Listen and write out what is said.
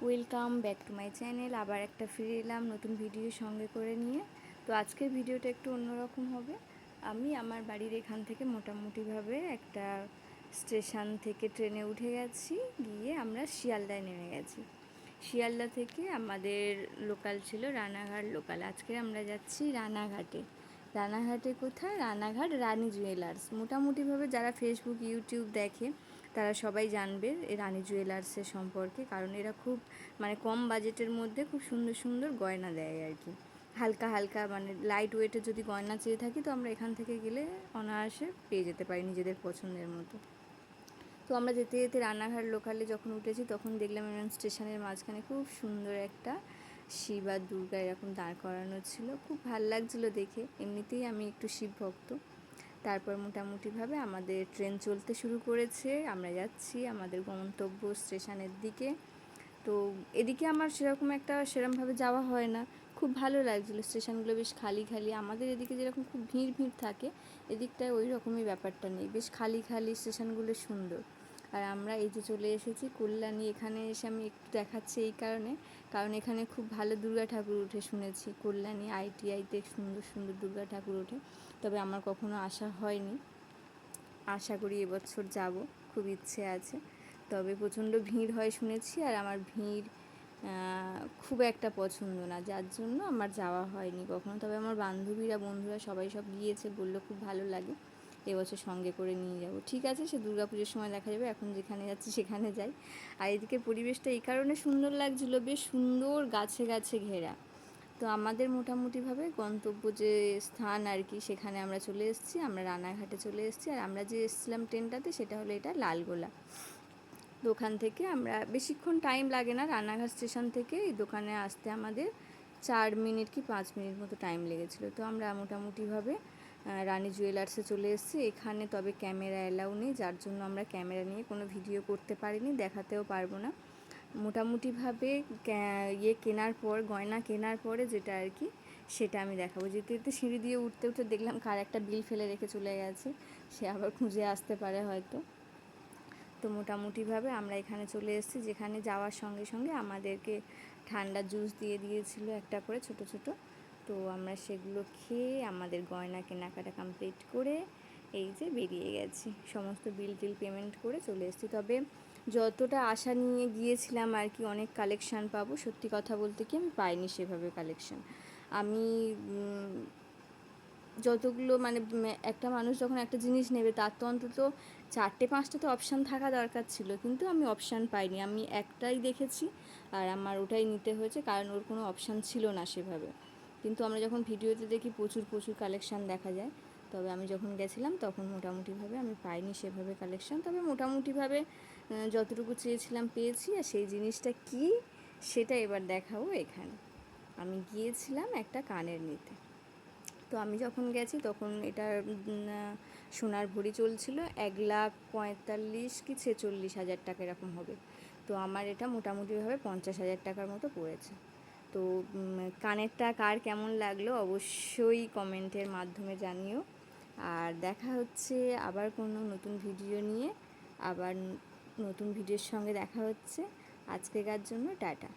Welcome back to my channel. আবার একটা ফিরে এলাম নতুন ভিডিও সঙ্গে করে নিয়ে। তো আজকের ভিডিওটা একটু অন্যরকম হবে। আমি আমার বাড়ির এখান থেকে মোটামুটিভাবে একটা স্টেশন থেকে ট্রেনে উঠে গেছি, গিয়ে আমরা শিয়ালদায় নেমে গেছি। শিয়ালদা থেকে আমাদের লোকাল ছিল রানাঘাট লোকাল। আজকে আমরা যাচ্ছি রানাঘাটে। রানাঘাটে কোথায়? রানাঘাট রানী জুয়েলার্স। মোটামুটিভাবে যারা ফেসবুক ইউটিউব দেখে তারা সবাই জানবে এই রানী জুয়েলার্সের সম্পর্কে, কারণ এরা খুব কম বাজেটের মধ্যে খুব সুন্দর সুন্দর গয়না দেয় আর কি। হালকা হালকা লাইট ওয়েটের যদি গয়না চেয়ে থাকি তো আমরা এখান থেকে গেলে অনায়াসে পেয়ে যেতে পারি নিজেদের পছন্দের মতো। তো আমরা যেতে যেতে রানাঘাট লোকালে যখন উঠেছি তখন দেখলাম এরকম স্টেশনের মাঝখানে খুব সুন্দর একটা শিব আর দুর্গা এরকম দাঁড় করানো ছিল। খুব ভাল লাগছিলো দেখে, এমনিতেই আমি একটু শিব ভক্ত। তারপর মোটামুটিভাবে আমাদের ট্রেন চলতে শুরু করেছে। আমরা যাচ্ছি আমাদের গন্তব্য স্টেশনের দিকে। তো এদিকে আমার সেরকমভাবে যাওয়া হয় না। খুব ভালো লাগছিলো, স্টেশনগুলো বেশ খালি খালি। আমাদের এদিকে যেরকম খুব ভিড় ভিড় থাকে, এদিকটায় ওই রকমই ব্যাপারটা নেই, বেশ খালি খালি, স্টেশনগুলো সুন্দর। আর আমরা এই যে চলে এসেছি কল্যাণী। এখানে এসে আমি একটু দেখাচ্ছি এই কারণ এখানে খুব ভালো দুর্গা ঠাকুর ওঠে শুনেছি। কল্যাণী ITIতে সুন্দর সুন্দর দুর্গা ঠাকুর ওঠে, তবে আমার কখনো আসা হয়নি। আশা করি এবছর যাব, খুব ইচ্ছে আছে। তবে প্রচণ্ড ভিড় হয় শুনেছি, আর আমার ভিড় খুব একটা পছন্দ না, যার জন্য আমার যাওয়া হয়নি কখনো। তবে আমার বন্ধুরা সবাই সব গিয়েছে, বললো খুব ভালো লাগে, এবছর সঙ্গে করে নিয়ে যাব। ঠিক আছে, সে দুর্গা পুজোর সময় দেখা যাবে, এখন যেখানে যাচ্ছি সেখানে যাই। আর এদিকে পরিবেশটা এই কারণে সুন্দর লাগছিলো, বেশ সুন্দর গাছে গাছে ঘেরা। তো আমাদের মোটামুটিভাবে গন্তব্য যে স্থান আর কি, সেখানে আমরা চলে এসেছি। আমরা রানাঘাটে চলে এসেছি। আর আমরা যে এসেছিলাম ট্রেনটাতে সেটা হলো এটা লালগোলা। তো ওখান থেকে আমরা বেশিক্ষণ টাইম লাগে না, রানাঘাট স্টেশন থেকে এই দোকানে আসতে আমাদের 4 মিনিট কি 5 মিনিট মতো টাইম লেগেছিলো। তো আমরা মোটামুটিভাবে রানী জুয়েলার্সে চলে এসেছি। এখানে তবে ক্যামেরা অ্যালাউ নেই, যার জন্য আমরা ক্যামেরা নিয়ে কোনো ভিডিও করতে পারিনি, দেখাতেও পারবো না। মোটামুটিভাবে গয়না কেনার পরে যেটা আর কি, সেটা আমি দেখাবো। যেতে যেতে সিঁড়ি দিয়ে উঠতে উঠতে দেখলাম কার একটা বিল ফেলে রেখে চলে গেছে, সে আবার খুঁজে আসতে পারে হয়তো। তো মোটামুটিভাবে আমরা এখানে চলে এসেছি, যেখানে যাওয়ার সঙ্গে সঙ্গে আমাদেরকে ঠান্ডা জুস দিয়ে দিয়েছিল একটা করে ছোট ছোট। তো আমরা সেগুলো খেয়ে আমাদের গয়না কেনাকাটা কমপ্লিট করে এই যে বেরিয়ে গেছি, সমস্ত বিল টিল পেমেন্ট করে চলে এসেছি। তবে যতটা আশা নিয়ে গিয়েছিলাম আর কি অনেক কালেকশান পাবো, সত্যি কথা বলতে কি আমি পাইনি সেভাবে কালেকশান। আমি যতগুলো একটা মানুষ যখন একটা জিনিস নেবে তার তো অন্তত 4-5টা তো অপশান থাকা দরকার ছিল, কিন্তু আমি অপশান পাইনি। আমি একটাই দেখেছি আর আমার ওটাই নিতে হয়েছে, কারণ ওর কোনো অপশান ছিল না সেভাবে। কিন্তু আমরা যখন ভিডিওতে দেখি প্রচুর প্রচুর কালেকশান দেখা যায়, তবে আমি যখন গেছিলাম তখন মোটামুটিভাবে আমি পাইনি সেভাবে কালেকশান। তবে মোটামুটিভাবে যতটুকু চেয়েছিলাম পেয়েছি। আর সেই জিনিসটা কি সেটা এবার দেখাবো এখানে। আমি গিয়েছিলাম একটা কানের নিতে। তো আমি যখন গেছি তখন এটার সোনার ভরি চলছিল 1,45,000 কি 46,000 টাকা এরকম হবে। তো আমার এটা মোটামুটিভাবে 50,000 টাকার মতো পড়েছে। তো কানেরটা কার কেমন লাগলো অবশ্যই কমেন্টের মাধ্যমে জানিও। আর দেখা হচ্ছে আবার কোনো নতুন ভিডিও নিয়ে, আবার নতুন ভিডিওর সঙ্গে দেখা হচ্ছে। আজকেকার জন্য টাটা।